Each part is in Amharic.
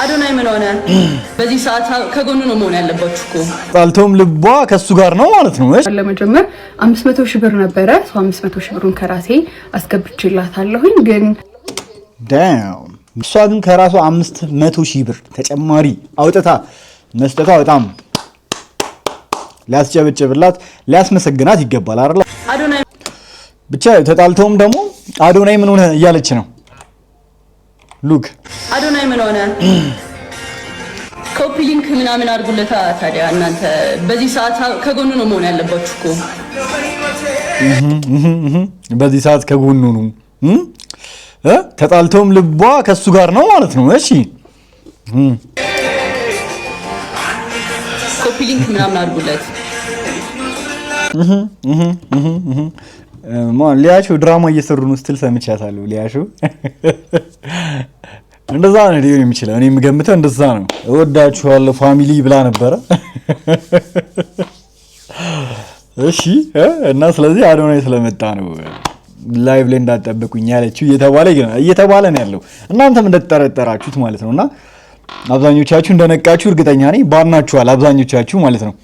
አዶናይ ምን ሆነ? በዚህ ሰዓት ከጎኑ ነው መሆን ያለባችሁ እኮ። ጣልቶም ልቧ ከሱ ጋር ነው ማለት ነው። እሺ ለመጀመር 500 ሺህ ብር ነበረ። 500 ሺህ ብሩን ከራሴ አስገብቼላታለሁኝ። ግን ዳም እሷ ግን ከራሷ 500 ሺህ ብር ተጨማሪ አውጥታ መስጠቷ በጣም ሊያስጨበጭብላት ሊያስመሰግናት ይገባል አይደል? አዶናይ ብቻ ተጣልተውም ደግሞ አዶናይ ምን ሆነ እያለች ነው። ሉክ አዶናይ ምን ሆነ? ኮፒ ሊንክ ምናምን አድርጉለታ። ታዲያ እናንተ በዚህ ሰዓት ከጎኑ ነው መሆን ያለባችሁ እኮ። በዚህ ሰዓት ከጎኑ ነው ተጣልተውም ልቧ ከሱ ጋር ነው ማለት ነው። እሺ ኮፒ ሊንክ ምናምን አድርጉለት። ማን ሊያሹ ድራማ እየሰሩ ነው ስትል ሰምቻታለሁ። ሊያሹ እንደዛ ነው ሊሆን የሚችለው። እኔ የምገምተው እንደዛ ነው። እወዳችኋለሁ ፋሚሊ ብላ ነበረ። እሺ እና ስለዚህ አዶናይ ስለመጣ ነው ላይቭ ላይ እንዳጠብቁኝ ያለችው እየተባለ ነው ያለው። እናንተም እንደተጠረጠራችሁት ማለት ነውና አብዛኞቻችሁ እንደነቃችሁ እርግጠኛ ነኝ። ባናችኋል አብዛኞቻችሁ ማለት ነው።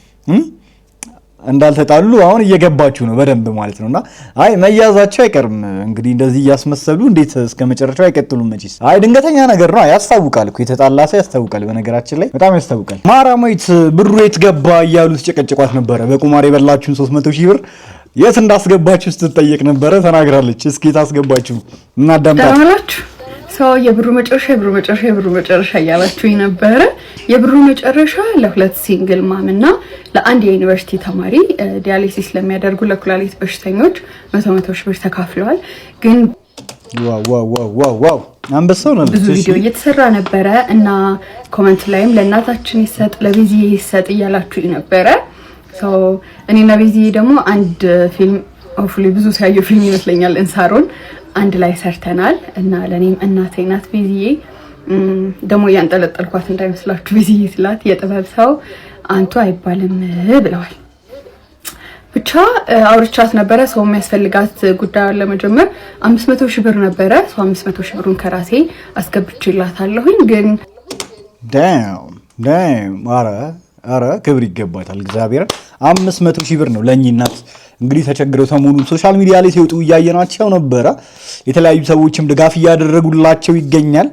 እንዳልተጣሉ አሁን እየገባችሁ ነው በደንብ ማለት ነውና አይ መያዛቸው አይቀርም እንግዲህ እንደዚህ ያስመሰሉ እንዴት እስከመጨረሻው አይቀጥሉም መጪስ። አይ ድንገተኛ ነገር ነው ያስታውቃል እኮ የተጣላ ሰው ያስታውቃል። በነገራችን ላይ በጣም ያስታውቃል። ማራማይት ብሩ የት ገባ እያሉ ተጨቀጨቋት ነበረ። በቁማር የበላችሁን 300 ሺህ ብር የት እንዳስገባችሁ ስትጠየቅ ነበረ። ተናግራለች። እስኪ ታስገባችሁ እና አዳምጣት ሰው የብሩ መጨረሻ እያላችሁ ነበረ። የብሩ መጨረሻ ለሁለት ሲንግል ማምና ለአንድ የዩኒቨርሲቲ ተማሪ ዲያሊሲስ ለሚያደርጉ ለኩላሊት በሽተኞች 100 ሺህ ብር ተካፍለዋል። ግን ዋው አንበሳው ነው ብዙ ቪዲዮ እየተሰራ ነበረ እና ኮሜንት ላይም ለእናታችን ይሰጥ ለቤዚ ይሰጥ እያላችሁ ነበረ። ሰው እኔና ቤዚ ደግሞ አንድ ፊልም ሆፕፉሊ ብዙ ሳይዩ ፊልም ይመስለኛል እንሳሮን አንድ ላይ ሰርተናል እና ለኔም እናቴ ናት ቤዚዬ። ደግሞ ያንጠለጠልኳት እንዳይመስላችሁ ቤዚዬ ስላት የጥበብ ሰው አንቱ አይባልም ብለዋል። ብቻ አውርቻት ነበረ። ሰው የሚያስፈልጋት ጉዳይ ለመጀመር 500 ሺህ ብር ነበረ። 500 ሺህ ብሩን ከራሴ አስገብቼላታለሁኝ። ግን ዳም አረ ክብር ይገባታል። እግዚአብሔር 500 ሺህ ብር ነው ለእኚህ እናት እንግዲህ ተቸግረው ሰሞኑን ሶሻል ሚዲያ ላይ ሲወጡ እያየናቸው ነበረ። የተለያዩ ሰዎችም ድጋፍ እያደረጉላቸው ይገኛል።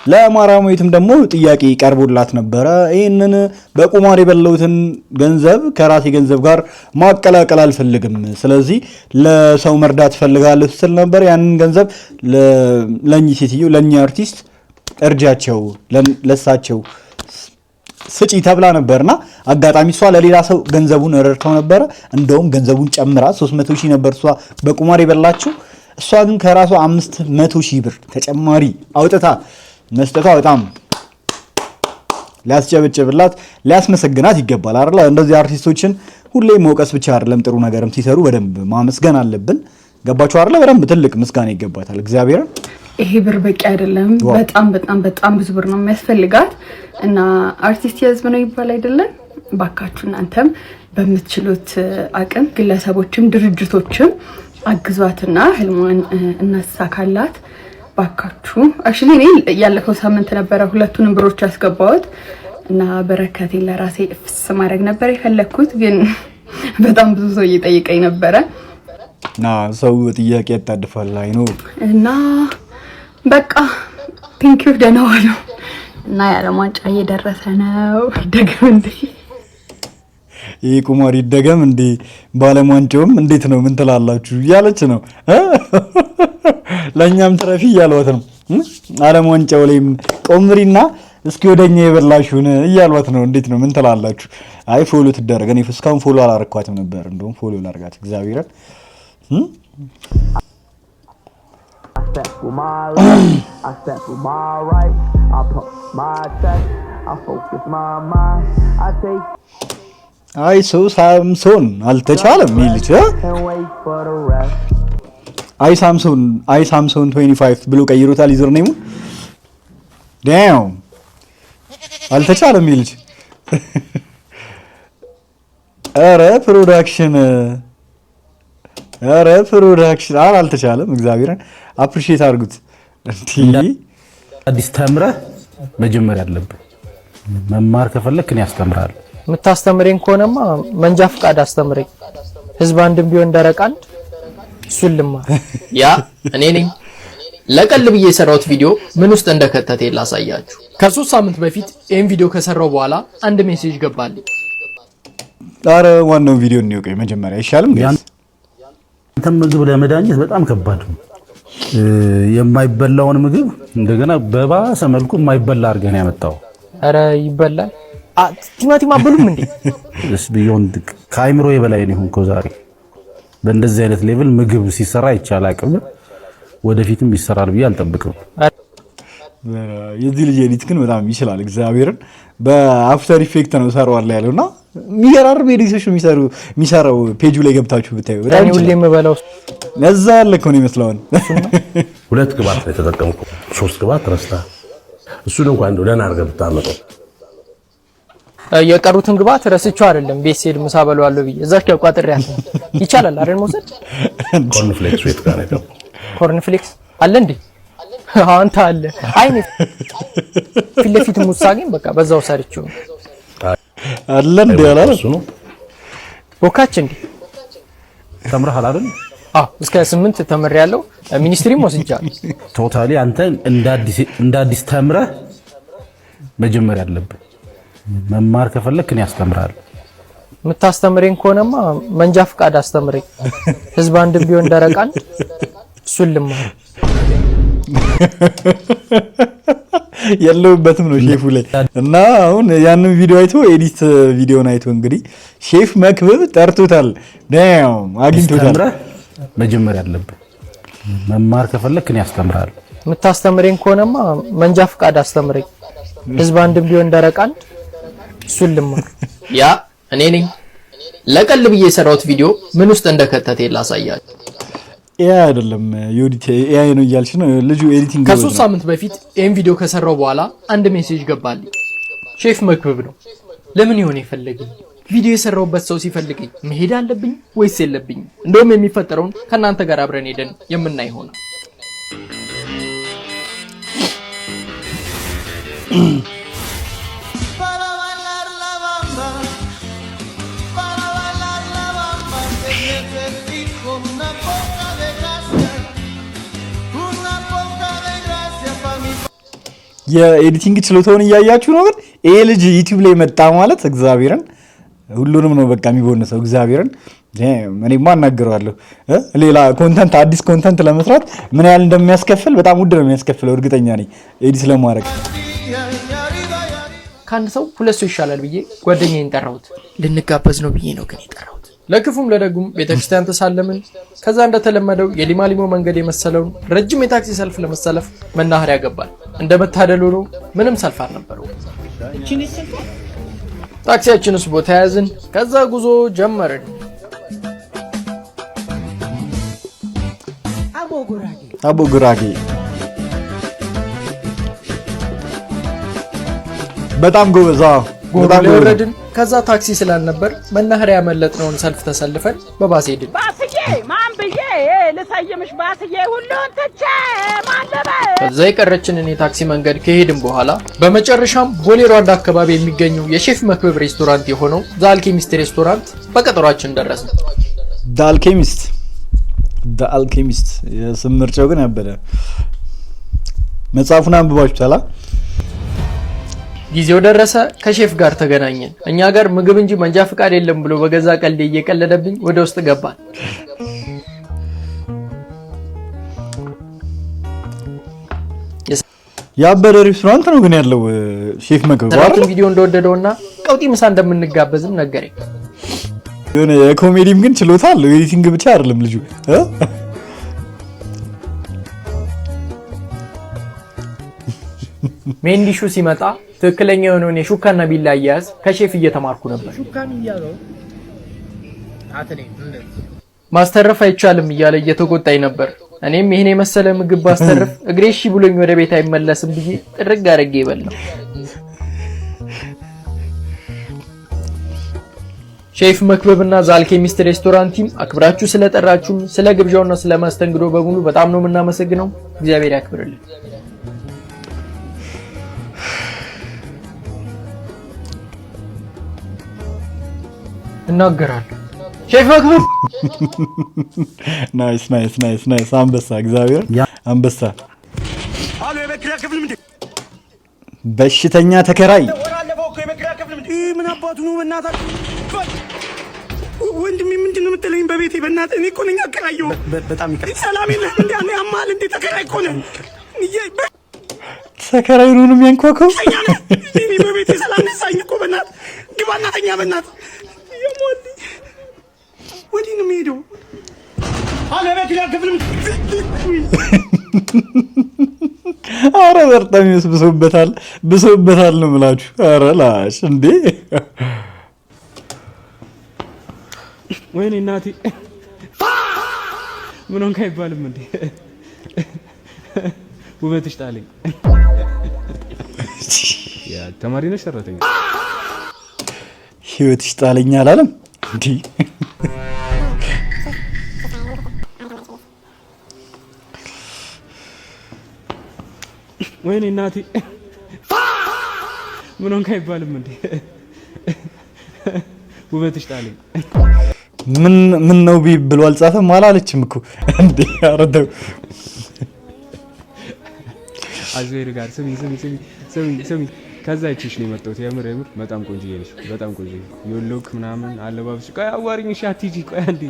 ለማራማዊትም ደግሞ ጥያቄ ቀርቦላት ነበረ። ይህንን በቁማር የበለውትን ገንዘብ ከራሴ ገንዘብ ጋር ማቀላቀል አልፈልግም፣ ስለዚህ ለሰው መርዳት ፈልጋለሁ ስትል ነበር። ያንን ገንዘብ ለእኚህ ሴትዮ ለእኚህ አርቲስት እርጃቸው ለሳቸው ስጪ ተብላ ነበርና አጋጣሚ እሷ ለሌላ ሰው ገንዘቡን ረድተው ነበረ። እንደውም ገንዘቡን ጨምራ 300 ሺህ ነበር እሷ በቁማር የበላችው። እሷ ግን ከራሷ 500 ሺህ ብር ተጨማሪ አውጥታ መስጠቷ በጣም ሊያስጨበጭብላት ሊያስመሰግናት ይገባል አይደል? እንደዚህ አርቲስቶችን ሁሌ መውቀስ ብቻ አይደለም፣ ጥሩ ነገርም ሲሰሩ በደንብ ማመስገን አለብን። ገባችሁ አይደል? በደንብ ትልቅ ምስጋና ይገባታል እግዚአብሔርን። ይሄ ብር በቂ አይደለም። በጣም ብዙ ብር ነው የሚያስፈልጋት እና አርቲስት የህዝብ ነው ይባል አይደለም። ባካችሁ እናንተም በምትችሉት አቅም ግለሰቦችም ድርጅቶችም አግዟትና ህልሟን እናሳካላት ባካችሁ። አክቹሊ እኔ ያለፈው ሳምንት ነበረ ሁለቱንም ብሮች ያስገባሁት እና በረከቴን ለራሴ ፍስ ማድረግ ነበር የፈለኩት፣ ግን በጣም ብዙ ሰው እየጠየቀኝ ነበረ እና ሰው ጥያቄ ያጣድፋል አይ ነው እና በቃ ቴንኪዩ ደህና ዋሉ እና የዓለም ዋንጫ እየደረሰ ነው። ይደገም እንዴ ይሄ ቁማር ይደገም እንዴ? በዓለም ዋንጫውም እንዴት ነው ምን ትላላችሁ እያለች ነው። ለእኛም ትረፊ እያልዋት ነው። ዓለም ዋንጫው ላይም ቆምሪና እስኪ ወደኛ የበላሽውን እያልዋት ነው። እንዴት ነው ምን ትላላችሁ? አይ ፎሎ ትደረገ። እኔ እስካሁን ፎሎ አላረኳትም ነበር። እንደውም ፎሎ ላርጋት እግዚአብሔርን step with my left, I step with my right, I pump my chest, I focus my mind, I take አይ ሰው ሳምሶን አልተቻለም ይልች and wait for the rest. አይ ሳምሶን 25 ብሎ ቀይሮታል ዩዘር ኔሙ። ዳም አልተቻለም ይልች። ኧረ ፕሮዳክሽን አልተቻለም። እግዚአብሔርን አፕሪሺየት አድርጉት። አዲስ ተምረህ መጀመሪያ አለብህ። መማር ከፈለክ እኔ አስተምራለሁ። የምታስተምረኝ ከሆነማ መንጃ ፍቃድ አስተምረኝ። ህዝብ አንድም ቢሆን ደረቅ አንድ እሱን ልማር። ያ እኔ ነኝ። ለቀልብ ብዬ የሰራሁት ቪዲዮ ምን ውስጥ እንደከተተ ላሳያችሁ። ከ3 ሳምንት በፊት ይሄን ቪዲዮ ከሰራው በኋላ አንድ ሜሴጅ ገባልኝ። ኧረ ዋናው ቪዲዮ ነው ቆይ መጀመሪያ አይሻልም? አንተ ምግብ ለመዳኘት በጣም ከባድ ነው። የማይበላውን ምግብ እንደገና በባሰ መልኩ የማይበላ አድርገህ ነው ያመጣው። አረ ይበላል። ቲማቲም አበሉም እንዴ? እስ ቢዮንድ ከአይምሮ የበላይ ነው ሆንከው ዛሬ። በእንደዚህ አይነት ሌቭል ምግብ ሲሰራ ይቻላል አቅም ወደፊትም ይሰራል ብዬ አልጠብቅም። የዚህ ልጅ ኤዲት ግን በጣም ይችላል። እግዚአብሔርን በአፍተር ኢፌክት ነው ሰራዋል ያለውና የሚገራርም ኤዲቶች የሚሰራው ፔጁ ላይ ገብታችሁ ብታዩ እኔ ሁሌ የምበላው ነዛ ያለ እኮ ነው ይመስላል። 2 ግባት ላይ ተጠቀምኩ 3 ግባት ረስታ እሱን እንኳን እንደው ደህና አድርገህ ብታመጣው የቀሩትን ግባት ረስቼው አይደለም ቤት ስሄድ ምሳ በለዋለሁ ብዬ እዛች ያቋጥሪያት ይቻላል አይደል መውሰድ። ኮርንፍሌክስ ወይት ጋር ነው ኮርንፍሌክስ አለ እንዴ? አንተ አለ አይኔ ፊት ለፊት ሙሳገኝ በቃ በዛው ሰርቼው አለ እንዴ ያላለ እሱ ነው ወካች እንዴ ተምረሃል አይደል? እስከ 8 ተመሪያለሁ። ሚኒስትሪም ወስጃለሁ። ቶታሊ አንተ እንደ አዲስ ተምረህ መጀመሪያ አለብህ። መማር ከፈለክ እኔ አስተምራለሁ። የምታስተምረኝ ከሆነማ መንጃ ፍቃድ አስተምረኝ። ህዝብ አንድም ቢሆን ደረቅ አንድ እሱን ልማር። ያለውበትም ነው ሼፉ ላይ እና አሁን ያንን ቪዲዮ አይቶ ኤዲት ቪዲዮን አይቶ እንግዲህ ሼፍ መክብብ ጠርቶታል። ዳም አግኝቶታል። መጀመሪያ አለብህ። መማር ከፈለክ እኔ አስተምራለሁ። የምታስተምረኝ ከሆነማ መንጃ ፍቃድ አስተምረኝ። ህዝብ አንድም ቢሆን ደረቅ አንድ እሱን ልማር። ያ እኔ ነኝ። ለቀልብ ብዬ የሰራሁት ቪዲዮ ምን ውስጥ እንደከተተ ላሳያችሁ። አይደለም ዩዲቲ ኤአይ ነው እያልሽ ነው ልጁ ኤዲቲንግ ከ3 ሳምንት በፊት ይሄን ቪዲዮ ከሰራው በኋላ አንድ ሜሴጅ ገባልኝ። ሼፍ መክብብ ነው። ለምን ይሆን የፈለገኝ? ቪዲዮ የሰራውበት ሰው ሲፈልገኝ መሄድ አለብኝ ወይስ የለብኝ? እንደውም የሚፈጠረውን ከናንተ ጋር አብረን ሄደን የምናይ ይሆናል። የኤዲቲንግ ችሎታውን እያያችሁ ነው። ግን ይሄ ልጅ ዩቲዩብ ላይ መጣ ማለት እግዚአብሔርን ሁሉንም ነው በቃ የሚቦነሰው። እግዚአብሔርን እኔማ እናገረዋለሁ። ሌላ ኮንተንት አዲስ ኮንተንት ለመስራት ምን ያህል እንደሚያስከፍል በጣም ውድ ነው የሚያስከፍለው እርግጠኛ ነኝ ኤዲት ለማድረግ። ከአንድ ሰው 2 ሰው ይሻላል ብዬ ጓደኛዬን ጠራሁት። ልንጋበዝ ነው ብዬ ነው ግን የጠራሁት። ለክፉም ለደጉም ቤተክርስቲያን ተሳለምን። ከዛ እንደተለመደው የሊማሊሞ መንገድ የመሰለውን ረጅም የታክሲ ሰልፍ ለመሰለፍ መናኸሪያ ገባል። እንደመታደል ሆኖ ምንም ሰልፍ አልነበረው። ታክሲያችንስ ቦታ ያዝን። ከዛ ጉዞ ጀመርን። አቦ ጉራጌ በጣም ጎበዛ በጣም ወረድን። ከዛ ታክሲ ስላልነበር መናኸሪያ ያመለጥነውን ሰልፍ ተሰልፈን በባስ ሄድን። ባስዬ ማን ብዬ ልሰይምሽ ባስዬ ሁሉን ትቼ ማለበ ከዛ የቀረችንን የታክሲ መንገድ ከሄድን በኋላ በመጨረሻም ቦሌ ሯንዳ አካባቢ የሚገኘው የሼፍ መክብብ ሬስቶራንት የሆነው ዛልኬሚስት ሬስቶራንት በቀጠሯችን ደረስን። ዳልኬሚስት የስም ምርጫው ግን ያበደ። መጽሐፉን አንብባችሁታል? ጊዜው ደረሰ። ከሼፍ ጋር ተገናኘን። እኛ ጋር ምግብ እንጂ መንጃ ፍቃድ የለም ብሎ በገዛ ቀልዴ እየቀለደብኝ ወደ ውስጥ ገባን። ያበደ ሬስቶራንት ነው ግን ያለው ሼፍ መክብብ አይደል? ቪዲዮ እንደወደደውና ቀውጢ ምሳ እንደምንጋበዝም ነገረኝ። የሆነ የኮሜዲም ግን ችሎታ አለው። ኤዲቲንግ ብቻ አይደለም ልጁ። ሜንዲሹ ሲመጣ ትክክለኛ የሆነውን የሹካና ቢላ አያያዝ ከሼፍ እየተማርኩ ነበር። ማስተረፍ አይቻልም እያለ እየተቆጣኝ ነበር። እኔም ይሄን የመሰለ ምግብ ባስተርፍ እግሬ እሺ ብሎኝ ወደ ቤት አይመለስም ብዬ ጥርግ አድርጌ ይበላል። ሼፍ መክብብና ዛልኬሚስት ሬስቶራንት ቲም አክብራችሁ ስለጠራችሁ ስለ ግብዣውና ስለ ማስተንግዶ በሙሉ በጣም ነው የምናመሰግነው። እግዚአብሔር ያክብርልን። እናገራለሁ። ሼፍ መክብብ ናይስ አንበሳ እግዚአብሔር አንበሳ በሽተኛ ተከራይ ምን አባቱ ነው በእናታችሁ ወንድሜ ምንድነው የምትለኝ በቤቴ በእናትህ እኔ እኮ ነኝ አከራየው በጣም ይቀር ሰላም የለህም እንዴ አንተ ያማል እንዴ ተከራይ እኮ ነህ ተከራይ ነው የሚያንኳኳው እኔ በቤቴ ሰላም ነሳኝ እኮ በእናትህ ግባና ተኛ በእናትህ የሞል ወዲህ ነው የምሄደው አለ በክላ ክፍልም አረ በርጣም ብሶበታል ነው የምላችሁ አረ ላሽ እንዴ ወይኔ እናቴ ምን ሆንክ አይባልም እንዴ ውበትሽ ጣለኝ ያ ተማሪ ነሽ ሰራተኛ ህይወትሽ ጣለኝ አላለም እንዴ ወይኔ እናቴ ምን ሆንክ አይባልም እንዴ ውበትሽ ጣለኝ ምን ነው ብሎ አልጻፈም አላለችም እኮ እንዴ አረደው አዝዌር ጋር ስሚ ከዛ እቺሽ ነው የመጣሁት የምር በጣም ቆንጆዬ ነሽ በጣም ቆንጆዬ ዮሎክ ምናምን አለባብስሽ ቆይ አዋሪኝ እሺ አትጂ ቆይ አንዴ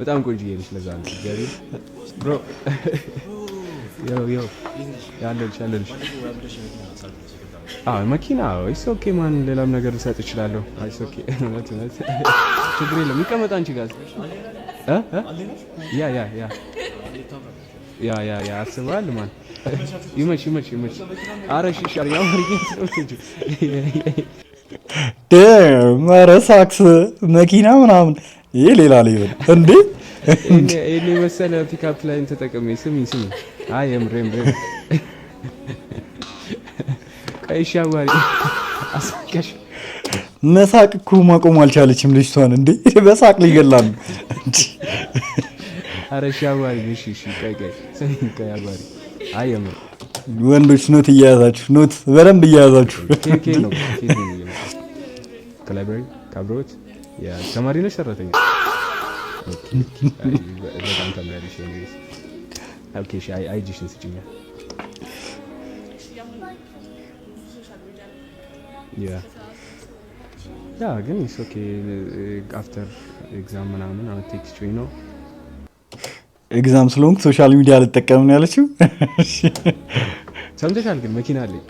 በጣም ቆንጆዬ ነሽ ለዛ ነው ጃሪ ብሮ ዮ ያለልሽ መኪና ኢትስ ኦኬ ማን ሌላም ነገር ልሰጥ እችላለሁ ኢትስ ኦኬ ችግር የለም ይቀመጥ አንቺ ጋር ያ አስባል ማን ይመች አረሽ ሻሪያ ማረሳክስ መኪና ምናምን ይሄ ሌላ ሌላ እንዴ እኔ መሰለ ፒክአፕ ላይን ተጠቅሜ ስሚ አይ የምሬም ቀይሻዋሪ አስቀሽ መሳቅ እኮ ማቆም አልቻለችም ልጅቷን እንዴ በሳቅ ሊገላሉ አረሻዋሪ እሺ ቀይ ቀያዋሪ አይ የምር ወንዶች ኖት እያያዛችሁ ኖት በደንብ እያያዛችሁ ኬኬ ነው ክላይብሬሪ ካብሮት ያ ተማሪ ነሽ ሰራተኛ በጣም ተማሪሽ ነው ኦኬ አይ ጂሽን ስጭኛ ያ ግን ኢትስ ኦኬ አፍተር ኤግዛም ምናምን አሁን ቴክስት ነው ኤግዛም ስለሆንክ ሶሻል ሚዲያ አልጠቀምም ያለችው ሰምተሻል ግን መኪና አለኝ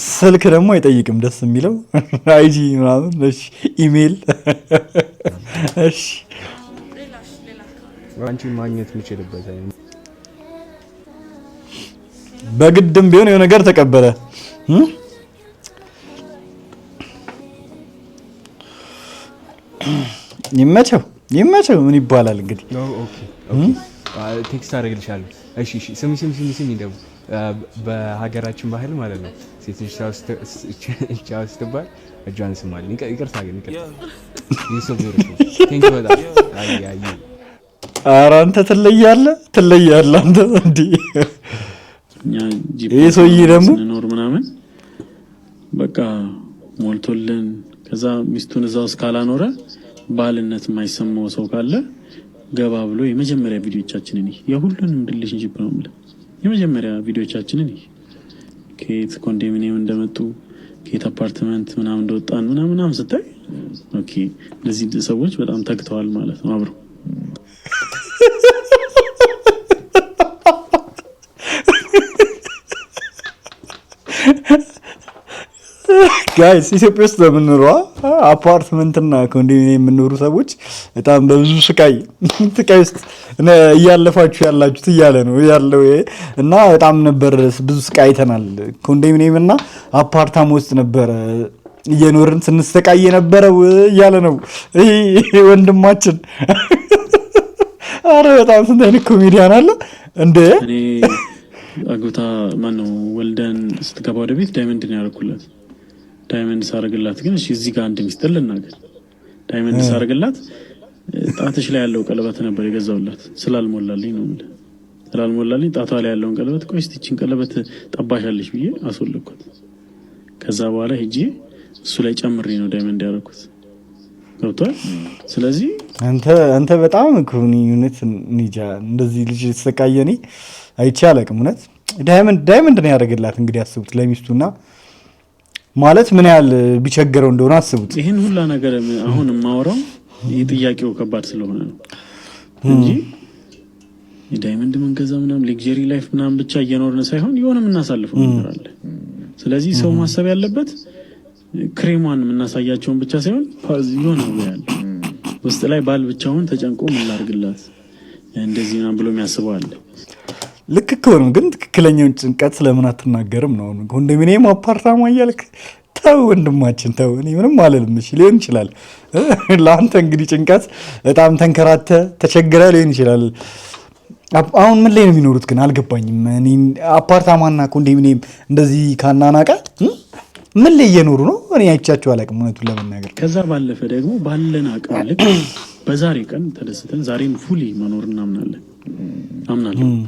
ስልክ ደግሞ አይጠይቅም ደስ የሚለው አይጂ ምናምን እሺ ኢሜል እሺ አንቺ ማግኘት የምችልበት በግድም ቢሆን የሆነ ነገር ተቀበለ ይመቸው ምን ይባላል እንግዲህ ኦኬ ቴክስት አደርግልሻለሁ እሺ ስሚ ደግሞ በሀገራችን ባህል ማለት ነው ሴት ልጅ ቻው ስትባል እጇን ስማል ይቅርታ ይሰብሩ ቴንክ ዩ በጣም አይ ኧረ አንተ ትለያለህ አንተ እንዴ ይሄ ሰውዬ ደግሞ ኖር ምናምን በቃ ሞልቶልን ከዛ ሚስቱን እዛው እስካላኖረ ባልነት የማይሰማው ሰው ካለ ገባ ብሎ የመጀመሪያ ቪዲዮቻችንን የሁሉንም ሪሌሽንሺፕ ነው ማለት የመጀመሪያ ቪዲዮቻችንን ከየት ኮንዶሚኒየም እንደመጡ ከየት አፓርትመንት ምናምን እንደወጣን ምናምን ስታይ ኦኬ እነዚህ ሰዎች በጣም ተግተዋል ማለት ነው አብረው ጋይስ ኢትዮጵያ ውስጥ በምንኖረው አፓርትመንትና ኮንዶሚኒየም የምንኖሩ ሰዎች በጣም በብዙ ስቃይ ውስጥ እያለፋችሁ ያላችሁት እያለ ነው ያለው እና በጣም ነበር ብዙ ስቃይ አይተናል ኮንዶሚኒየምና አፓርታማ ውስጥ ነበር እየኖርን ስንስተቃይ የነበረው እያለ ነው ይሄ ወንድማችን አረ በጣም ስንት አይነት ኮሜዲያን አለ እንዴ እኔ አጎታ ማነው ወልደን ስትገባ ወደ ቤት ዳይመንድ ነው ያደረኩላት ዳይመንድ ሳረግላት ግን እሺ እዚህ ጋር አንድ ሚስጥር ልናገር ዳይመንድ ሳረግላት ጣትሽ ላይ ያለው ቀለበት ነበር የገዛውላት ስላልሞላልኝ ነው ማለት ስላልሞላልኝ ጣቷ ላይ ያለውን ቀለበት ቆይ እስቲ እቺን ቀለበት ጠባሻለሽ ብዬ አስወለኳት። ከዛ በኋላ ሄጄ እሱ ላይ ጨምሬ ነው ዳይመንድ ያደረኩት። ገብቷል። ስለዚህ አንተ በጣም ኮኒዩነት ንጃ እንደዚህ ልጅ ተሰቃየኔ አይቼ አላውቅም። እውነት ዳይመንድ ነው ያደረገላት። እንግዲህ አስቡት ለሚስቱና ማለት ምን ያህል ቢቸገረው እንደሆነ አስቡት። ይሄን ሁላ ነገር አሁን ማወራው ጥያቄው ከባድ ስለሆነ ነው እንጂ ዳይመንድ መንገዛ ምናምን ሌክዠሪ ላይፍ ምናምን ብቻ እየኖርን ሳይሆን የሆነ የምናሳልፈው ነገር አለ። ስለዚህ ሰው ማሰብ ያለበት ክሬሟን የምናሳያቸውን ብቻ ሳይሆን የሆነ ያለ ውስጥ ላይ ባል ብቻውን ተጨንቆ ምን ላድርግላት እንደዚህ ምናምን ብሎ የሚያስበው አለ። ልክ እኮ ነው፣ ግን ትክክለኛውን ጭንቀት ስለምን አትናገርም ነው? ኮንዶሚኒየም አፓርታማ እያልክ ተው ወንድማችን ተው። እኔ ምንም አልልም። እሺ ሊሆን ይችላል ለአንተ እንግዲህ ጭንቀት በጣም ተንከራተ ተቸግረ ሊሆን ይችላል። አሁን ምን ላይ ነው የሚኖሩት ግን አልገባኝም። እኔ አፓርታማና ኮንዶሚኒየም እንደዚህ ካናናቀ ምን ላይ እየኖሩ ነው? እኔ አይቻቸው አላውቅም እውነቱን ለመናገር። ከዛ ባለፈ ደግሞ ባለን አቅም ልክ በዛሬ ቀን ተደስተን ዛሬን ፉሊ መኖር እናምናለሁ።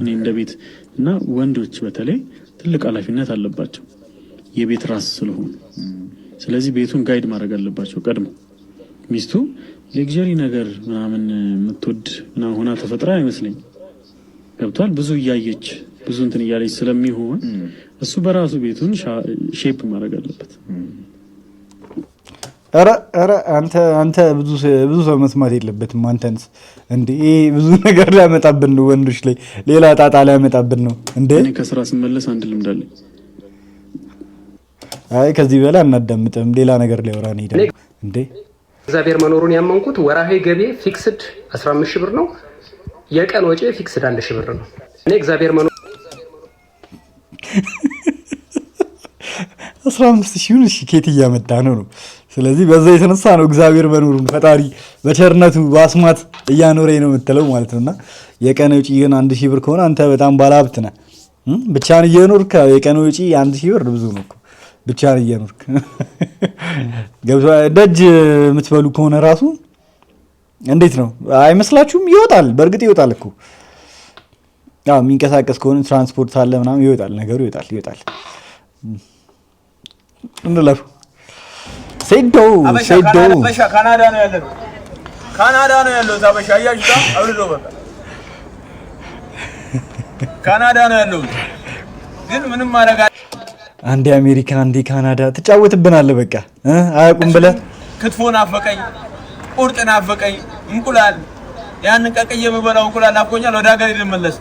እኔ እንደ ቤት እና ወንዶች በተለይ ትልቅ ኃላፊነት አለባቸው የቤት ራስ ስለሆኑ። ስለዚህ ቤቱን ጋይድ ማድረግ አለባቸው ቀድሞ። ሚስቱ ሌክዠሪ ነገር ምናምን የምትወድ ምናምን ሆና ተፈጥራ አይመስለኝ። ገብቷል። ብዙ እያየች ብዙ እንትን እያለች ስለሚሆን እሱ በራሱ ቤቱን ሼፕ ማድረግ አለበት። ኧረ አንተ ብዙ ሰው መስማት የለበትም። አንተንስ እንዴ ብዙ ነገር ሊያመጣብን ነው፣ ወንዶች ላይ ሌላ ጣጣ ሊያመጣብን ነው እንዴ። እኔ ከስራ ስመለስ አንድ ልምድ አለኝ። አይ ከዚህ በላይ አናዳምጥም፣ ሌላ ነገር ሊያወራ ነው ይላል እንዴ። እግዚአብሔር መኖሩን ያመንኩት ወራሄ ገቢ ፊክስድ 15 ሺህ ብር ነው። የቀን ወጪ ፊክስድ 1 ሺህ ብር ነው። እኔ እግዚአብሔር መኖር 15,000 እሺ ኬት እያመጣ ነው። ስለዚህ በዛ የተነሳ ነው እግዚአብሔር መኖሩን ፈጣሪ በቸርነቱ በአስማት እያኖረኝ ነው የምትለው ማለት ነውና የቀን ወጪ ግን 1,000 ብር ከሆነ አንተ በጣም ባለሀብት ነህ። ብቻህን እየኖርክ የቀን ወጪ 1,000 ብር ብዙ ነው እኮ ብቻህን እየኖርክ። ደጅ የምትበሉ ከሆነ ራሱ እንዴት ነው አይመስላችሁም? ይወጣል፣ በእርግጥ ይወጣል እኮ የሚንቀሳቀስ ከሆነ ትራንስፖርት አለ ምናምን ይወጣል፣ ነገሩ ይወጣል። እንለፍ ሴዶ ካናዳ ነው ያለው። አበሻ አያጅታ አውርዶ በቃ ካናዳ ነው ያለው። ግን ምንም ማረጋ አንዴ አሜሪካ አንዴ ካናዳ ትጫወትብናለህ። በቃ አያውቁም ብለህ ክትፎ ናፈቀኝ፣ ቁርጥ ናፈቀኝ፣ እንቁላል ያን ቀቅዬ የምበላው እንቁላል ናፍቆኛል። ወደ ሀገር ልመለስ።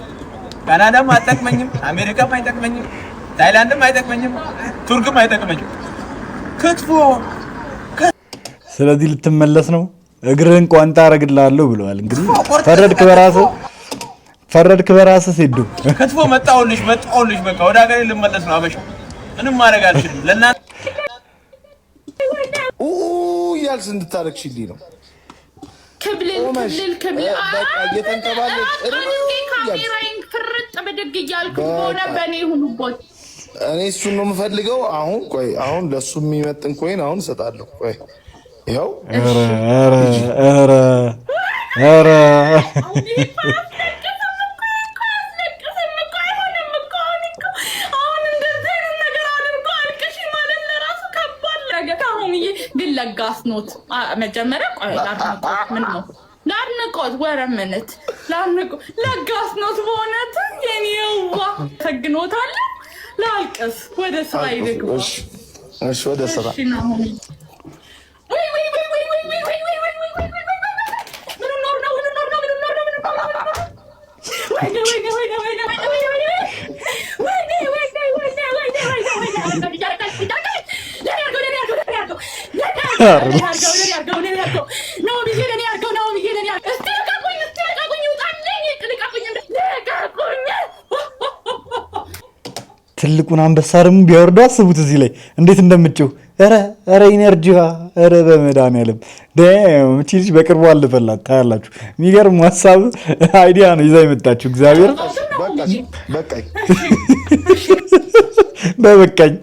ካናዳም አይጠቅመኝም፣ አሜሪካም አይጠቅመኝም፣ ታይላንድም አይጠቅመኝም፣ ቱርክም አይጠቅመኝም። ክትፎ ስለዚህ ልትመለስ ነው። እግርህን ቋንጣ አረግልሃለሁ ብለዋል። እንግዲህ ፈረድክ በራስህ ሴዶ። ክትፎ መጣሁልሽ በቃ ወደ ሀገር ልመለስ ነው። አበሻ ምንም ማድረግ አልችልም። ለእናንተ ያልስ እንድታረግሽልኝ ነው። ክብልል በቃ እየተንከባለች ካሜራዬን ፍርጥ ብድግ እያልኩ ሆነ በእኔ ሁኑቦት። እኔ እሱን ነው የምፈልገው። አሁን ለሱ የሚመጥን ኮይን አሁን እሰጣለሁ። ቆይ ይኸው ኧረ ግን ለጋስኖት መጀመሪያ ቆይ ላድንቆት ምን ነው ላድንቆት ወረምነት ላድንቆት ለጋስኖት በእውነት የኔዋ ተግኖታል። ላልቀስ ወደ ስራ ይልግባ። እሺ ወደ ስራ ትልቁን አንበሳ ደግሞ ቢያወርዱ አስቡት። እዚህ ላይ እንዴት እንደምትጮህ ኧረ ኢነርጂዋ ኧረ በመድኃኒዓለም ደም እቺ ልጅ በቅርቡ አልፈላት ታያላችሁ። የሚገርም ሀሳብ አይዲያ ነው ይዛ የመጣችሁ። እግዚአብሔር በበቃኝ።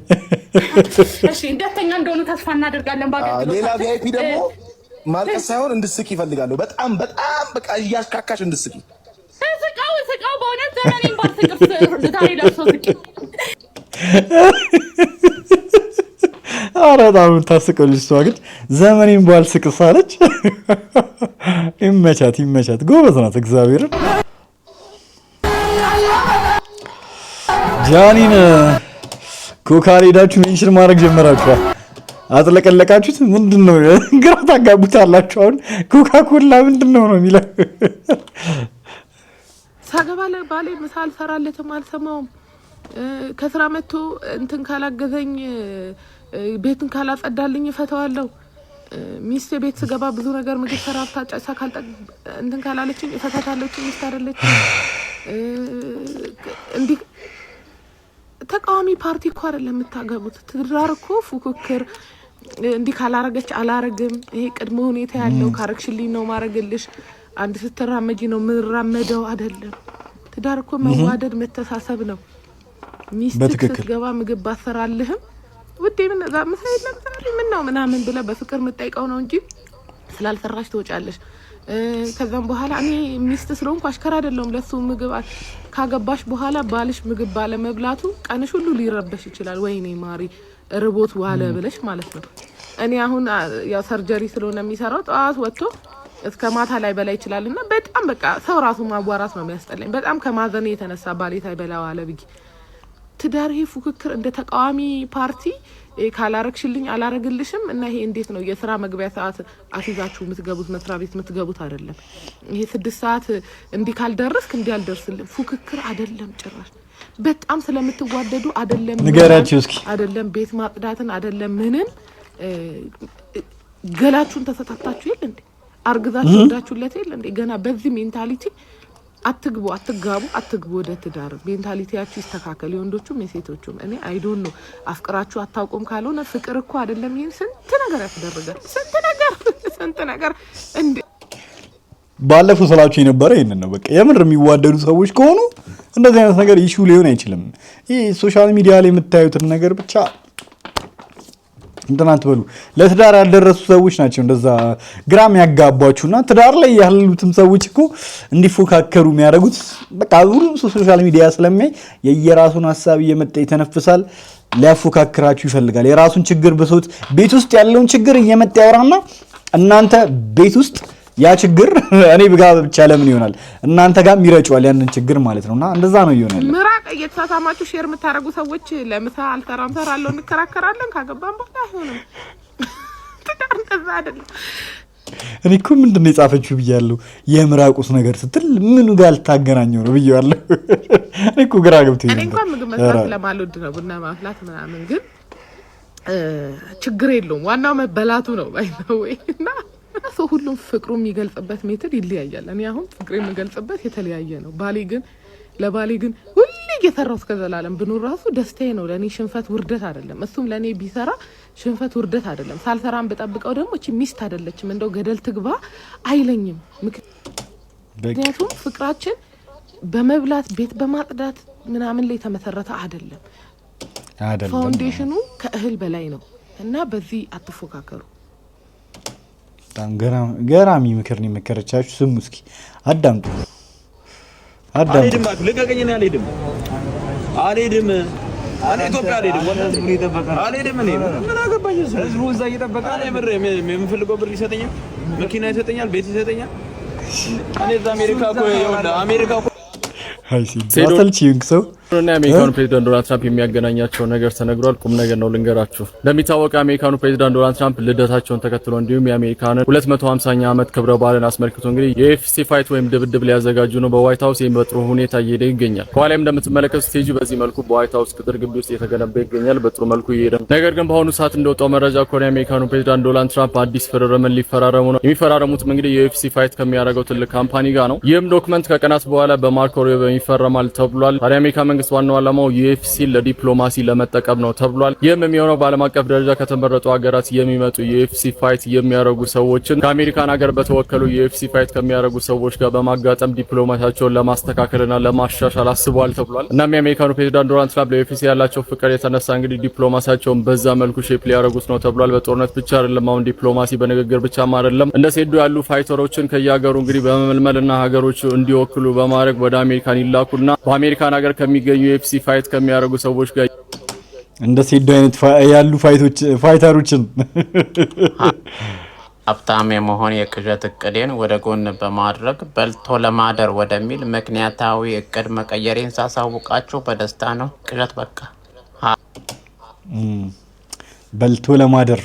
እሺ እንደተኛ እንደሆነ ተስፋ እናደርጋለን። ሌላ ቪአይፒ ደግሞ ማልቀስ ሳይሆን እንድስቂ ይፈልጋለሁ። በጣም በቃ እያሽካካሽ እንድስቂ። ስቃው በእውነት ዘመኔን ባልስቅስ ዛሬ ለብሶ ስቂ ኧረ በጣም ታስቀው ልጅቷ ግን ዘመኔን ባልስቅስ አለች። ይመቻት ጎበዝ ናት እግዚአብሔርን። ጃኒን ኮካሪ ሄዳችሁ ሜንሽን ማድረግ ጀመራችኋል። አጥለቀለቃችሁት። ምንድነው ግራ ታጋቡታላችሁ። አሁን ኮካኮላ ምንድነው ነው የሚለው? ሳገባ ለባሌ ምሳል ሰራለትም አልሰማውም። ከስራ መጥቶ እንትን ካላገዘኝ ቤትን ካላጸዳልኝ እፈታዋለሁ። ሚስት ቤት ስገባ ብዙ ነገር ምግብ ሰራርታ ጫሳ እንትን ካላለችኝ እፈታታለሁ። ሚስት አይደለች እንዴ? ተቃዋሚ ፓርቲ እኮ አይደለም የምታገቡት። ትዳር እኮ ፉክክር እንዲህ ካላረገች አላረግም፣ ይሄ ቅድመ ሁኔታ ያለው ካረግሽልኝ ነው ማረግልሽ፣ አንድ ስትራመጂ ነው ምራመደው አይደለም። ትዳር እኮ መዋደድ መተሳሰብ ነው። ሚስት ስትገባ ምግብ ባሰራልህም ውዴ ምን ዛ መሳይል ለምሳሌ ምን ነው ምናምን ብለ በፍቅር የምትጠይቀው ነው እንጂ ስላልሰራሽ ትወጫለሽ። ከዛም በኋላ እኔ ሚስት ስለሆንኩ አሽከራ አይደለም ለሱ ምግብ ካገባሽ በኋላ ባልሽ ምግብ ባለ መብላቱ ቀንሽ ሁሉ ሊረበሽ ይችላል። ወይኔ ማሪ ርቦት ዋለ ብለሽ ማለት ነው። እኔ አሁን ያው ሰርጀሪ ስለሆነ የሚሰራው ጠዋት ወጥቶ እስከ ማታ ላይ በላይ ይችላልና በጣም በቃ ሰው ራሱ ማዋራት ነው የሚያስጠላኝ። በጣም ከማዘኔ የተነሳ ባሌ ታይበላው አለ ብዬ ትዳር ይሄ ፉክክር እንደ ተቃዋሚ ፓርቲ ካላረክሽልኝ አላረግልሽም እና ይሄ እንዴት ነው የሥራ መግቢያ ሰዓት አትይዛችሁ የምትገቡት መስሪያ ቤት የምትገቡት አይደለም። ይሄ 6 ሰዓት እንዲ ካልደረስክ እንዲ አልደርስልም ፉክክር አይደለም ጭራሽ። በጣም ስለምትዋደዱ አይደለም ንገራችሁ እስኪ አይደለም ቤት ማጽዳትን አይደለም ምንም ገላችሁን ተሰጣጣችሁ ይል እንዴ አርግዛችሁ ወዳችሁለት ይል እንዴ ገና በዚህ ሜንታሊቲ አትግቡ ወደ ትዳር። ሜንታሊቲያችሁ ይስተካከል የወንዶቹም የሴቶቹም። እኔ አይ ዶንት ኖ አፍቅራችሁ አታውቁም ካልሆነ ፍቅር እኮ አይደለም ይሄን ስንት ነገር ያስደርጋል። ስንት ነገር እንዴ ባለፈው ስላችሁ የነበረ ይሄንን ነው። በቃ የምር የሚዋደዱ ሰዎች ከሆኑ እንደዚህ አይነት ነገር ኢሹ ሊሆን አይችልም። ይሄ ሶሻል ሚዲያ ላይ የምታዩትን ነገር ብቻ እንትና አትበሉ። ለትዳር ያልደረሱ ሰዎች ናቸው እንደዛ ግራም ያጋባችሁና ትዳር ላይ ያሉትም ሰዎች እኮ እንዲፎካከሩ የሚያደርጉት በቃ ሁሉም ሶሻል ሚዲያ ስለሚያይ የየራሱን ሐሳብ እየመጣ ይተነፍሳል። ሊያፎካክራችሁ ይፈልጋል። የራሱን ችግር ብሶት ቤት ውስጥ ያለውን ችግር እየመጣ ያወራና እናንተ ቤት ውስጥ ያ ችግር እኔ ብጋ ብቻ ለምን ይሆናል እናንተ ጋር ይረጫዋል ያንን ችግር ማለት ነውና እንደዛ ነው ይሆናል። ምራቅ እየተሳሳማችሁ ሼር የምታረጉ ሰዎች ለምሳ አልተራም ሰራለው እንከራከራለን ካገባን በኋላ አይሆንም። ትዳር እንደዛ አይደለም። እኔ እኮ ምንድነው የጻፈችው ብያለሁ። የምራቁስ ነገር ስትል ምኑ ጋር ልታገናኘው ነው ብያለሁ። እኔ እኮ ግራ ገብቶኝ እኔ እንኳን ምግብ መስራት ስለማልወድ ነው ቡና ማፍላት ምናምን፣ ግን ችግር የለውም ዋናው መበላቱ ነው ባይነው እና ሰው ሁሉም ፍቅሩ የሚገልጽበት ሜትድ ይለያያል። እኔ አሁን ፍቅሬ የምገልጽበት የተለያየ ነው። ለባሌ ግን ሁሌ እየሰራው እስከ ዘላለም ብኖር ራሱ ደስታዬ ነው። ለኔ ሽንፈት ውርደት አይደለም። እሱም ለኔ ቢሰራ ሽንፈት ውርደት አይደለም። ሳልሰራም በጠብቀው ደግሞ እቺ ሚስት አይደለችም እንደው ገደል ትግባ አይለኝም። ምክንያቱም ፍቅራችን በመብላት ቤት በማጽዳት ምናምን ላይ ተመሰረተ አይደለም። ፋውንዴሽኑ ከእህል በላይ ነው እና በዚህ አትፎካከሩ። በጣም ገራሚ ምክር ነው የመከረቻችሁ። ስሙ እስኪ አዳምጡ። አልሄድም ልቀቀኝ። እኔ አልሄድም እኔ ኢትዮጵያ አልሄድም። እኔ ምን አገባኝ? ህዝቡ እዛ እየጠበቀ እኔ ብር የምፈልገው ብር ይሰጠኛል፣ መኪና ይሰጠኛል፣ ቤት ይሰጠኛል። እኔ እዛ አሜሪካ የአሜሪካኑ ፕሬዚዳንት ዶናልድ ትራምፕ የሚያገናኛቸው ነገር ተነግሯል። ቁም ነገር ነው ልንገራችሁ። እንደሚታወቀው የአሜሪካኑ ፕሬዚዳንት ዶናልድ ትራምፕ ልደታቸውን ተከትሎ እንዲሁም የአሜሪካንን 250ኛ ዓመት ክብረ በዓልን አስመልክቶ እንግዲህ የዩኤፍሲ ፋይት ወይም ድብድብ ሊያዘጋጁ ነው በዋይት ሃውስ። ይህም በጥሩ ሁኔታ እየሄደ ይገኛል። ከኋላም እንደምትመለከቱ ስቴጁ በዚህ መልኩ በዋይት ሃውስ ቅጥር ግቢ ውስጥ የተገነባ ይገኛል። በጥሩ መልኩ እየሄደ ነው። ነገር ግን በአሁኑ ሰዓት እንደወጣው መረጃ ከሆነ የአሜሪካኑ ፕሬዚዳንት ዶናልድ ትራምፕ አዲስ ፍርርምን ሊፈራረሙ ነው። የሚፈራረሙትም እንግዲህ የዩኤፍሲ ፋይት ከሚያደርገው ትልቅ ካምፓኒ ጋር ነው። ይህም ዶክመንት ከቀናት በኋላ በማርኮ ሩቢዮ ይፈረማል ተብሏል። ታዲያ አሜሪካ መንግስት ዋናው ዓላማው UFC ለዲፕሎማሲ ለመጠቀም ነው ተብሏል። ይህም የሚሆነው በዓለም አቀፍ ደረጃ ከተመረጡ ሀገራት የሚመጡ UFC ፋይት የሚያደርጉ ሰዎችን ከአሜሪካን ሀገር በተወከሉ UFC ፋይት ከሚያደርጉ ሰዎች ጋር በማጋጠም ዲፕሎማሲያቸውን ለማስተካከልና ለማሻሻል አስበዋል ተብሏል። እናም የአሜሪካኑ ፕሬዝዳንት ዶናልድ ትራምፕ ለዩኤፍሲ ያላቸው ፍቅር የተነሳ እንግዲህ ዲፕሎማሲያቸውን በዛ መልኩ ሼፕ ሊያደርጉት ነው ተብሏል። በጦርነት ብቻ አይደለም፣ አሁን ዲፕሎማሲ በንግግር ብቻም አይደለም። እንደ ሴዶ ያሉ ፋይተሮችን ከየሀገሩ እንግዲህ በመመልመልና ሀገሮች እንዲወክሉ በማድረግ ወደ አሜሪካን ይላኩና በአሜሪካን ሀገር ከሚገኙ UFC ፋይት ከሚያደርጉ ሰዎች ጋር እንደ ሴዶ አይነት ያሉ ፋይተሮችን ሀብታም የመሆን የቅዠት እቅዴን ወደ ጎን በማድረግ በልቶ ለማደር ወደሚል ምክንያታዊ እቅድ መቀየሬን ሳሳውቃችሁ በደስታ ነው። ቅዠት በቃ በልቶ ለማደር።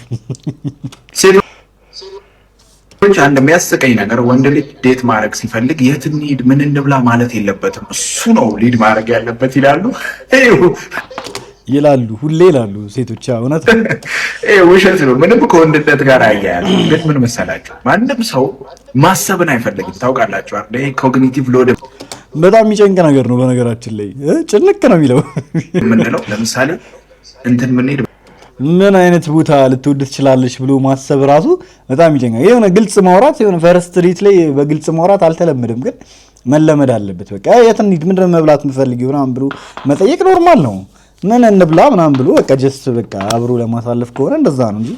ሴቶች አንድ የሚያስቀኝ ነገር ወንድ ልጅ ዴት ማድረግ ሲፈልግ የት እንሂድ ምን እንብላ ማለት የለበትም፣ እሱ ነው ሊድ ማድረግ ያለበት ይላሉ ሁሌ ይላሉ ሴቶች። እውነት ውሸት ነው። ምንም ከወንድነት ጋር አያያዝ። ግን ምን መሰላችሁ፣ ማንም ሰው ማሰብን አይፈልግም። ታውቃላችሁ አይደል? ይሄ ኮግኒቲቭ ሎድ በጣም የሚጨንቅ ነገር ነው። በነገራችን ላይ ጭንቅ ነው የሚለው ምንድነው? ለምሳሌ እንትን ምን ሄድ ምን አይነት ቦታ ልትወድ ትችላለች ብሎ ማሰብ ራሱ በጣም ይጨንቃል። የሆነ ግልጽ ማውራት የሆነ ፈርስት ዴት ላይ በግልጽ ማውራት አልተለመደም፣ ግን መለመድ አለበት። በቃ የት እንሂድ ምንድን ነው መብላት የምፈልጊው ምናምን ብሎ መጠየቅ ኖርማል ነው። ምን እንብላ ምናምን ብሎ በቃ ጀስት በቃ አብሮ ለማሳለፍ ከሆነ እንደዛ ነው እንጂ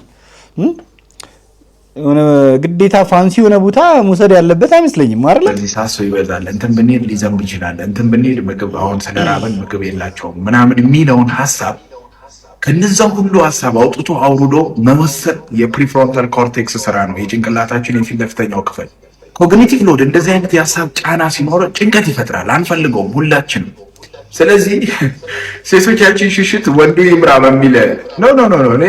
የሆነ ግዴታ ፋንሲ የሆነ ቦታ መውሰድ ያለበት አይመስለኝም አይደል? ለዚህ ሳሶ ይበዛል። እንትን ብንሄድ ሊዘንብ ይችላል። እንትን ብንሄድ ምግብ አሁን ስለራበን ምግብ የላቸውም ምናምን የሚለውን ሐሳብ ከነዛ ሁሉ ሐሳብ አውጥቶ አውርዶ መወሰን የፕሪፍሮንታል ኮርቴክስ ስራ ነው። የጭንቅላታችን የፊት ለፊተኛው ክፍል ኮግኒቲቭ ሎድ እንደዚህ አይነት የሐሳብ ጫና ሲኖር ጭንቀት ይፈጥራል። አንፈልገውም ሁላችንም። ስለዚህ ሴቶቻችን ሽሽት ወንዱ ይምራ በሚል ኖ እኔ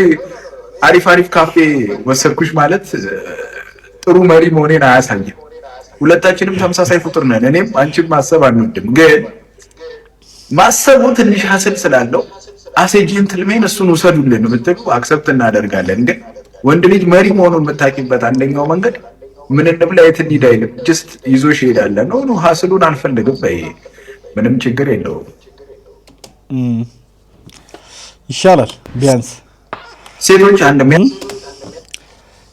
አሪፍ ካፌ ወሰድኩሽ ማለት ጥሩ መሪ መሆኔን አያሳይም። ሁለታችንም ተመሳሳይ ፍጡር ነን። እኔም አንቺም ማሰብ አንወድም፣ ግን ማሰቡ ትንሽ ሀስል ስላለው አሴ ጀንትልሜን እሱን ውሰዱልን ብትሉ አክሰፕት እናደርጋለን። ግን ወንድ ልጅ መሪ መሆኑን የምታውቂበት አንደኛው መንገድ ምን እንብላ የት እንሂድ አይልም፣ ጀስት ይዞሽ ይሄዳል። ኖ ሀስሉን አልፈልግም በይ፣ ምንም ችግር የለውም ይሻላል። ቢያንስ ሴቶች አንድ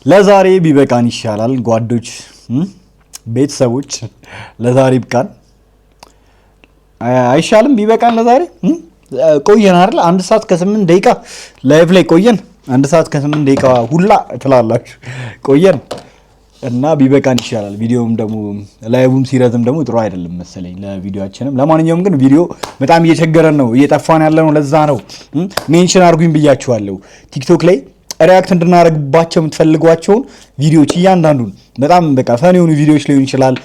ለዛሬ ቢበቃን ይሻላል። ጓዶች ቤተሰቦች ለዛሬ ብቃን አይሻልም? ቢበቃን ለዛሬ ቆየን አይደል? 1 ሰዓት ከ8 ደቂቃ ላይቭ ላይ ቆየን። 1 ሰዓት ከ8 ደቂቃ ሁላ ትላላችሁ ቆየን እና ቢበቃን ይሻላል። ቪዲዮም ደግሞ ላይቭም ሲረዝም ደግሞ ጥሩ አይደለም መሰለኝ ለቪዲዮአችንም። ለማንኛውም ግን ቪዲዮ በጣም እየቸገረን ነው፣ እየጠፋን ያለ ነው። ለዛ ነው ሜንሽን አድርጉኝ ብያችኋለሁ። ቲክቶክ ላይ ሪያክት እንድናደርግባቸው የምትፈልጓቸውን ቪዲዮዎች እያንዳንዱን በጣም በቃ ፈን የሆኑ ቪዲዮዎች ሊሆን ይችላል፣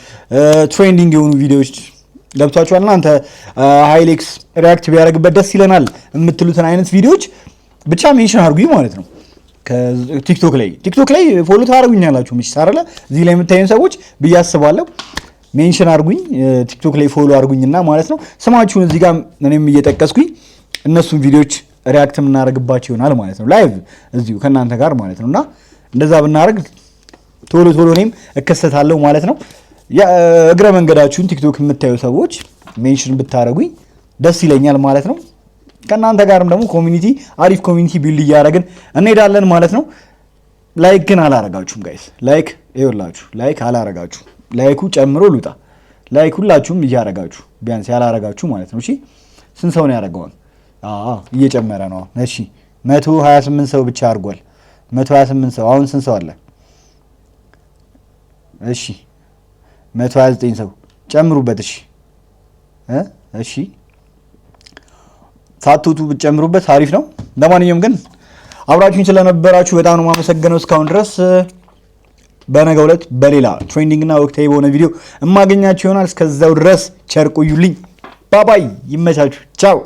ትሬንዲንግ የሆኑ ቪዲዮዎች ገብቷችኋል። እናንተ ሃይሌክስ ሪያክት ቢያደርግበት ደስ ይለናል የምትሉትን አይነት ቪዲዮዎች ብቻ ሜንሽን አድርጉኝ ማለት ነው። ቲክቶክ ላይ ፎሎ ታደርጉኛላችሁ ምንጭ አይደለ? እዚህ ላይ የምታዩን ሰዎች ብዬ አስባለሁ። ሜንሽን አድርጉኝ፣ ቲክቶክ ላይ ፎሎ አድርጉኝና ማለት ነው ስማችሁን እዚህ ጋር እኔም እየጠቀስኩኝ እነሱን ቪዲዮዎች ሪያክት የምናደርግባቸው ይሆናል ማለት ነው። ላይቭ እዚሁ ከእናንተ ጋር ማለት ነውና እንደዛ ብናደርግ ቶሎ እኔም እከሰታለሁ ማለት ነው። እግረ መንገዳችሁን ቲክቶክ የምታዩ ሰዎች ሜንሽን ብታደርጉኝ ደስ ይለኛል ማለት ነው። ከእናንተ ጋርም ደግሞ አሪፍ ኮሚኒቲ ቢልድ እያደረግን እንሄዳለን ማለት ነው። ላይክ ግን አላረጋችሁም ጋይስ። ላይክ ይኸውላችሁ፣ ላይክ አላረጋችሁ። ላይኩ ጨምሮ ልውጣ። ላይክ ሁላችሁም እያረጋችሁ ቢያንስ ያላረጋችሁ ማለት ነው። እሺ ስንት ሰው ነው ያደረገው? እየጨመረ ነው። እሺ 128 ሰው ብቻ አድርጓል። 128 ሰው። አሁን ስንት ሰው አለ? እሺ 129 ሰው ጨምሩበት። እሺ ሳትወጡ ብትጨምሩበት አሪፍ ነው። ለማንኛውም ግን አብራችሁኝ ስለነበራችሁ በጣም ነው የማመሰግነው እስካሁን ድረስ። በነገው ዕለት በሌላ ትሬንዲንግና ወቅታዊ በሆነ ቪዲዮ እማገኛችሁ ይሆናል። እስከዛው ድረስ ቸር ቆዩልኝ። ባባይ፣ ይመቻችሁ። ቻው